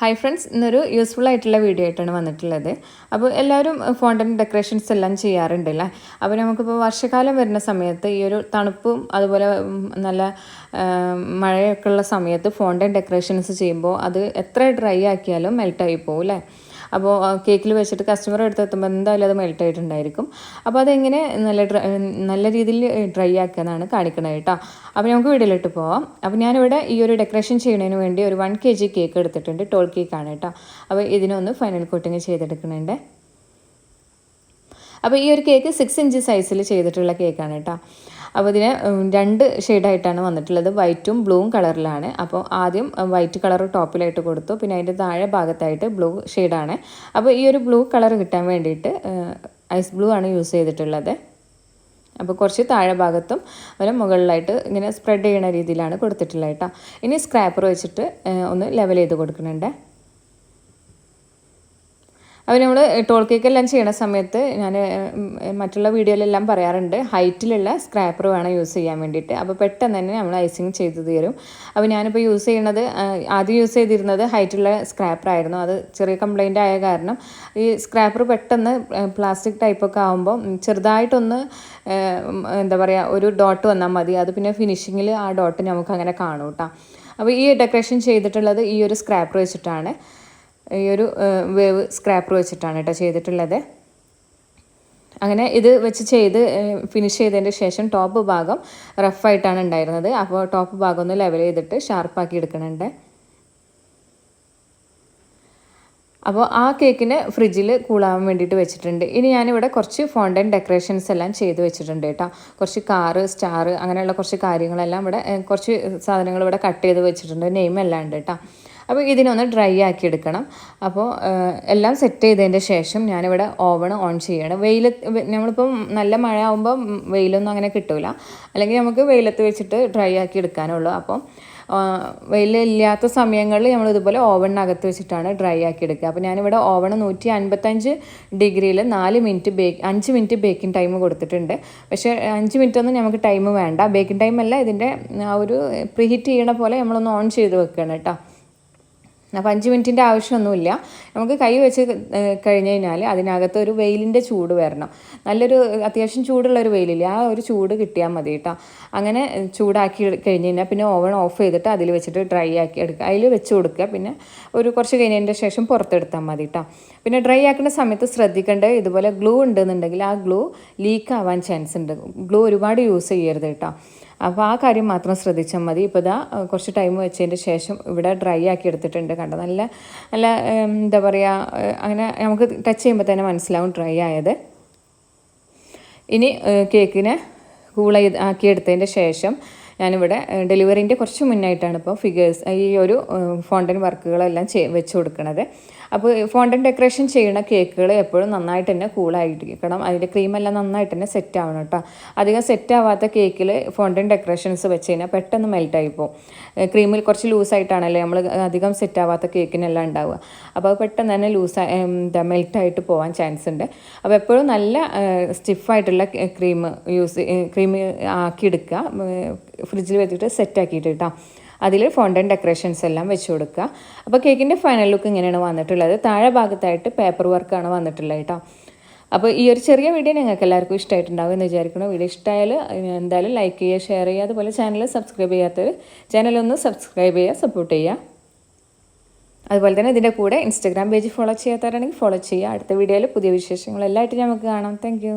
Hi friends, ഇന്നൊരു useful ആയിട്ടുള്ള video ആയിട്ടാണ് വന്നിട്ടുള്ളത്. അപ്പോൾ എല്ലാവരും ഫോണ്ടന്റ് ഡെക്കറേഷൻസ് എല്ലാം ചെയ്യാറുണ്ടല്ലേ. അപ്പോൾ നമുക്കിപ്പോൾ വർഷക്കാലം വരുന്ന സമയത്ത് ഈ ഒരു തണുപ്പും അതുപോലെ നല്ല മഴയൊക്കെ ഉള്ള സമയത്ത് ഫോണ്ടന്റ് ഡെക്കറേഷൻസ് ചെയ്യുമ്പോൾ അത് എത്ര ഡ്രൈ ആക്കിയാലും മെൽട്ടായി പോകും അല്ലേ. അപ്പോൾ കേക്കിൽ വെച്ചിട്ട് കസ്റ്റമർ എടുത്തെത്തുമ്പോൾ എന്തായാലും അത് മെൽറ്റ് ആയിട്ടുണ്ടായിരിക്കും. അപ്പോൾ അതെങ്ങനെ നല്ല രീതിയിൽ ഡ്രൈ ആക്കാനാണ് കാണിക്കണത് കേട്ടോ. അപ്പോൾ നമുക്ക് വീഡിയോയിലിട്ട് പോവാം. അപ്പോൾ ഞാനിവിടെ ഈ ഒരു ഡെക്കറേഷൻ ചെയ്യുന്നതിന് വേണ്ടി ഒരു 1 kg കേക്ക് എടുത്തിട്ടുണ്ട്. ടോൾ കേക്കാണ് കേട്ടോ. അപ്പോൾ ഇതിനൊന്ന് ഫൈനൽ കോട്ടിങ് ചെയ്തെടുക്കുന്നുണ്ട്. അപ്പോൾ ഈ ഒരു കേക്ക് 6 ഇഞ്ച് സൈസിൽ ചെയ്തിട്ടുള്ള കേക്കാണ് കേട്ടോ. അപ്പോൾ ഇതിന് 2 ഷെയ്ഡായിട്ടാണ് വന്നിട്ടുള്ളത്. വൈറ്റും ബ്ലൂവും കളറിലാണ്. അപ്പോൾ ആദ്യം വൈറ്റ് കളർ ടോപ്പിലായിട്ട് കൊടുത്തു, പിന്നെ അതിൻ്റെ താഴെ ഭാഗത്തായിട്ട് ബ്ലൂ ഷെയ്ഡാണ്. അപ്പോൾ ഈ ഒരു ബ്ലൂ കളർ കിട്ടാൻ വേണ്ടിയിട്ട് ഐസ് ബ്ലൂ ആണ് യൂസ് ചെയ്തിട്ടുള്ളത്. അപ്പോൾ കുറച്ച് താഴെ ഭാഗത്തും ഒരു മുകളിലായിട്ട് ഇങ്ങനെ സ്പ്രെഡ് ചെയ്യുന്ന രീതിയിലാണ് കൊടുത്തിട്ടുള്ളത് കേട്ടോ. ഇനി സ്ക്രാപ്പർ വെച്ചിട്ട് ഒന്ന് ലെവൽ ചെയ്ത് കൊടുക്കുന്നുണ്ട്. അപ്പോൾ നമ്മൾ ടോൾ കേക്ക് എല്ലാം ചെയ്യണ സമയത്ത് ഞാൻ മറ്റുള്ള വീഡിയോയിലെല്ലാം പറയാറുണ്ട്, ഹൈറ്റിലുള്ള സ്ക്രാപ്പർ വേണം യൂസ് ചെയ്യാൻ വേണ്ടിയിട്ട്. അപ്പോൾ പെട്ടെന്ന് തന്നെ നമ്മൾ ഐസിങ് ചെയ്ത് തരും. അപ്പോൾ ഞാനിപ്പോൾ ആദ്യം യൂസ് ചെയ്തിരുന്നത് ഹൈറ്റുള്ള സ്ക്രാപ്പറായിരുന്നു. അത് ചെറിയ കംപ്ലൈൻ്റ് ആയ കാരണം ഈ സ്ക്രാപ്പർ പെട്ടെന്ന് പ്ലാസ്റ്റിക് ടൈപ്പൊക്കെ ആകുമ്പോൾ ചെറുതായിട്ടൊന്ന് എന്താ പറയുക, ഒരു ഡോട്ട് വന്നാൽ മതി. അത് പിന്നെ ഫിനിഷിങ്ങിൽ ആ ഡോട്ട് നമുക്ക് അങ്ങനെ കാണും കേട്ടോ. അപ്പോൾ ഈ ഡെക്കറേഷൻ ചെയ്തിട്ടുള്ളത് ഈ ഒരു സ്ക്രാപ്പർ വെച്ചിട്ടാണ്, ഈ ഒരു വേവ് സ്ക്രാപ്പർ വെച്ചിട്ടാണ് കേട്ടോ ചെയ്തിട്ടുള്ളത്. അങ്ങനെ ഇത് വെച്ച് ഫിനിഷ് ചെയ്തതിന് ശേഷം ടോപ്പ് ഭാഗം റഫായിട്ടാണ് ഉണ്ടായിരുന്നത്. അപ്പോൾ ടോപ്പ് ഭാഗം ഒന്ന് ലെവൽ ചെയ്തിട്ട് ഷാർപ്പാക്കി എടുക്കുന്നുണ്ട്. അപ്പോൾ ആ കേക്കിന് ഫ്രിഡ്ജിൽ കൂളാവാൻ വേണ്ടിയിട്ട് വെച്ചിട്ടുണ്ട്. ഇനി ഞാനിവിടെ കുറച്ച് ഫോണ്ടന്റ് ഡെക്കറേഷൻസ് എല്ലാം ചെയ്ത് വെച്ചിട്ടുണ്ട് കേട്ടോ. കുറച്ച് കാറ്, സ്റ്റാർ, അങ്ങനെയുള്ള കുറച്ച് കാര്യങ്ങളെല്ലാം ഇവിടെ, കുറച്ച് സാധനങ്ങൾ ഇവിടെ കട്ട് ചെയ്ത് വെച്ചിട്ടുണ്ട്. നെയിം എല്ലാം ഉണ്ട് കേട്ടോ. അപ്പോൾ ഇതിനൊന്ന് ഡ്രൈ ആക്കി എടുക്കണം. അപ്പോൾ എല്ലാം സെറ്റ് ചെയ്തതിൻ്റെ ശേഷം ഞാനിവിടെ ഓവൺ ഓൺ ചെയ്യണം. നമ്മളിപ്പം നല്ല മഴ ആകുമ്പോൾ വെയിലൊന്നും അങ്ങനെ കിട്ടില്ല, അല്ലെങ്കിൽ നമുക്ക് വെയിലത്ത് വെച്ചിട്ട് ഡ്രൈ ആക്കി എടുക്കാനുള്ളൂ. അപ്പം വെയിലില്ലാത്ത സമയങ്ങളിൽ നമ്മൾ ഇതുപോലെ ഓവണിനകത്ത് വെച്ചിട്ടാണ് ഡ്രൈ ആക്കി എടുക്കുക. അപ്പോൾ ഞാനിവിടെ ഓവൺ 155 ഡിഗ്രിയിൽ 5 മിനിറ്റ് ബേക്കിംഗ് ടൈം കൊടുത്തിട്ടുണ്ട്. പക്ഷേ 5 മിനിറ്റ് ഒന്നും നമുക്ക് ടൈം വേണ്ട. ബേക്കിംഗ് ടൈമല്ല, ഇതിൻ്റെ ആ ഒരു പ്രീഹീറ്റ് ചെയ്യണ പോലെ നമ്മളൊന്ന് ഓൺ ചെയ്ത് വെക്കണം കേട്ടോ. അപ്പോൾ 5 മിനിറ്റിൻ്റെ ആവശ്യമൊന്നുമില്ല. നമുക്ക് കൈ വെച്ച് കഴിഞ്ഞ് കഴിഞ്ഞാൽ അതിനകത്ത് ഒരു വെയിലിൻ്റെ ചൂട് വരണം. നല്ലൊരു അത്യാവശ്യം ചൂടുള്ളൊരു വെയിലില്ല, ആ ഒരു ചൂട് കിട്ടിയാൽ മതി കേട്ടോ. അങ്ങനെ ചൂടാക്കി കഴിഞ്ഞ് കഴിഞ്ഞാൽ പിന്നെ ഓവൺ ഓഫ് ചെയ്തിട്ട് അതിൽ വെച്ചിട്ട് ഡ്രൈ ആക്കി എടുക്കുക. അതിൽ വെച്ച് കൊടുക്കുക. പിന്നെ കുറച്ച് കഴിഞ്ഞതിൻ്റെ ശേഷം പുറത്തെടുത്താൽ മതി കേട്ടോ. പിന്നെ ഡ്രൈ ആക്കുന്ന സമയത്ത് ശ്രദ്ധിക്കേണ്ടത്, ഇതുപോലെ ഗ്ലൂ ഉണ്ടെന്നുണ്ടെങ്കിൽ ആ ഗ്ലൂ ലീക്ക് ആവാൻ ചാൻസ് ഉണ്ട്. ഗ്ലൂ ഒരുപാട് യൂസ് ചെയ്യരുത് കേട്ടോ. അപ്പോൾ ആ കാര്യം മാത്രം ശ്രദ്ധിച്ചാൽ മതി. ഇപ്പോൾ ഇതാ കുറച്ച് ടൈം വെച്ചതിൻ്റെ ശേഷം ഇവിടെ ഡ്രൈ ആക്കി എടുത്തിട്ടുണ്ട്. കണ്ടോ, നല്ല എന്താ പറയുക, അങ്ങനെ നമുക്ക് ടച്ച് ചെയ്യുമ്പോൾ തന്നെ മനസ്സിലാവും ഡ്രൈ ആയത്. ഇനി കേക്കിനെ ആക്കി എടുത്തതിൻ്റെ ശേഷം ഞാനിവിടെ ഡെലിവറിൻ്റെ കുറച്ച് മുന്നായിട്ടാണ് ഇപ്പോൾ ഈ ഒരു ഫോണ്ടൻ വർക്കുകളെല്ലാം വെച്ച് കൊടുക്കുന്നത്. അപ്പോൾ ഫോണ്ടൻ ഡെക്കറേഷൻ ചെയ്യുന്ന കേക്കുകൾ എപ്പോഴും നന്നായിട്ട് തന്നെ കൂളായിരിക്കണം. അതിൻ്റെ ക്രീമെല്ലാം നന്നായിട്ട് തന്നെ സെറ്റ് ആവണം കേട്ടോ. അധികം സെറ്റ് ആവാത്ത കേക്കിൽ ഫോണ്ടൻ ഡെക്കറേഷൻസ് വെച്ച് കഴിഞ്ഞാൽ പെട്ടെന്ന് മെൽറ്റായി പോകും. ക്രീമിൽ കുറച്ച് ലൂസായിട്ടാണല്ലേ നമ്മൾ അധികം സെറ്റ് ആവാത്ത കേക്കിനെല്ലാം ഉണ്ടാവുക. അപ്പോൾ അത് പെട്ടെന്ന് തന്നെ മെൽറ്റായിട്ട് പോകാൻ ചാൻസ് ഉണ്ട്. അപ്പോൾ എപ്പോഴും നല്ല സ്റ്റിഫായിട്ടുള്ള ക്രീം ആക്കിയെടുക്കുക. ഫ്രിഡ്ജിൽ വെച്ചിട്ട് സെറ്റാക്കിയിട്ട് കേട്ടോ. അതിൽ ഫോണ്ടന്റ് ഡെക്കറേഷൻസ് എല്ലാം വെച്ച് കൊടുക്കുക. അപ്പോൾ കേക്കിൻ്റെ ഫൈനൽ ലുക്ക് ഇങ്ങനെയാണ് വന്നിട്ടുള്ളത്. താഴെ ഭാഗത്തായിട്ട് പേപ്പർ വർക്കാണ് വന്നിട്ടുള്ളത് കേട്ടോ. അപ്പോൾ ഈ ഒരു ചെറിയ വീഡിയോ നിങ്ങൾക്ക് എല്ലാവർക്കും ഇഷ്ടമായിട്ടുണ്ടാവും എന്ന് വിചാരിക്കണം. വീഡിയോ ഇഷ്ടമായാൽ എന്തായാലും ലൈക്ക് ചെയ്യുക, ഷെയർ ചെയ്യുക. അതുപോലെ ചാനൽ സബ്സ്ക്രൈബ് ചെയ്യാത്തവർ ചാനലൊന്ന് സബ്സ്ക്രൈബ് ചെയ്യുക, സപ്പോർട്ട് ചെയ്യുക. അതുപോലെ തന്നെ ഇതിൻ്റെ കൂടെ ഇൻസ്റ്റാഗ്രാം പേജ് ഫോളോ ചെയ്യാത്തവരാണെങ്കിൽ ഫോളോ ചെയ്യുക. അടുത്ത വീഡിയോയിൽ പുതിയ വിശേഷങ്ങളെല്ലാമായിട്ട് നമുക്ക് കാണാം. താങ്ക്